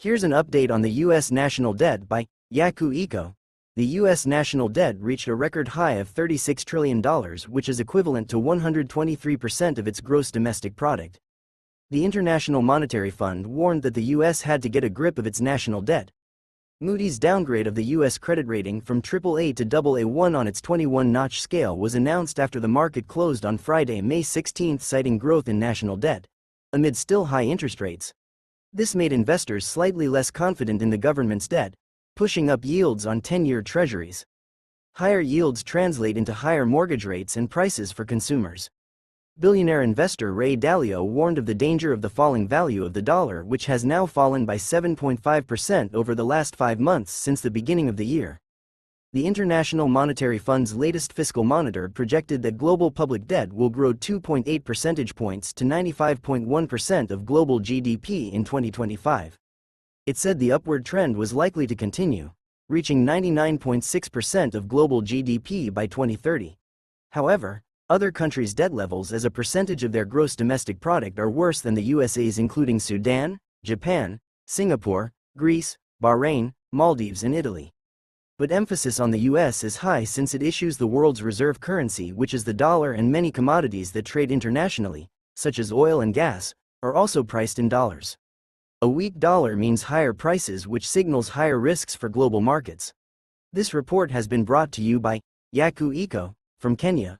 Here's an update on the U.S. national debt by Yaku Eco. The U.S. national debt reached a record high of $36 trillion, which is equivalent to 123% of its gross domestic product. The International Monetary Fund warned that the U.S. had to get a grip of its national debt. Moody's downgrade of the U.S. credit rating from AAA to AA1 on its 21-notch scale was announced after the market closed on Friday, May 16, citing growth in national debt amid still high interest rates. This made investors slightly less confident in the government's debt, pushing up yields on 10-year treasuries. Higher yields translate into higher mortgage rates and prices for consumers. Billionaire investor Ray Dalio warned of the danger of the falling value of the dollar, which has now fallen by 7.5% over the last 5 months since the beginning of the year. The International Monetary Fund's latest fiscal monitor projected that global public debt will grow 2.8 percentage points to 95.1% of global GDP in 2025. It said the upward trend was likely to continue, reaching 99.6% of global GDP by 2030. However, other countries' debt levels as a percentage of their gross domestic product are worse than the USA's, including Sudan, Japan, Singapore, Greece, Bahrain, Maldives and Italy. But emphasis on the US is high since it issues the world's reserve currency, which is the dollar, and many commodities that trade internationally, such as oil and gas, are also priced in dollars. A weak dollar means higher prices, which signals higher risks for global markets. This report has been brought to you by Yaku Eco from Kenya.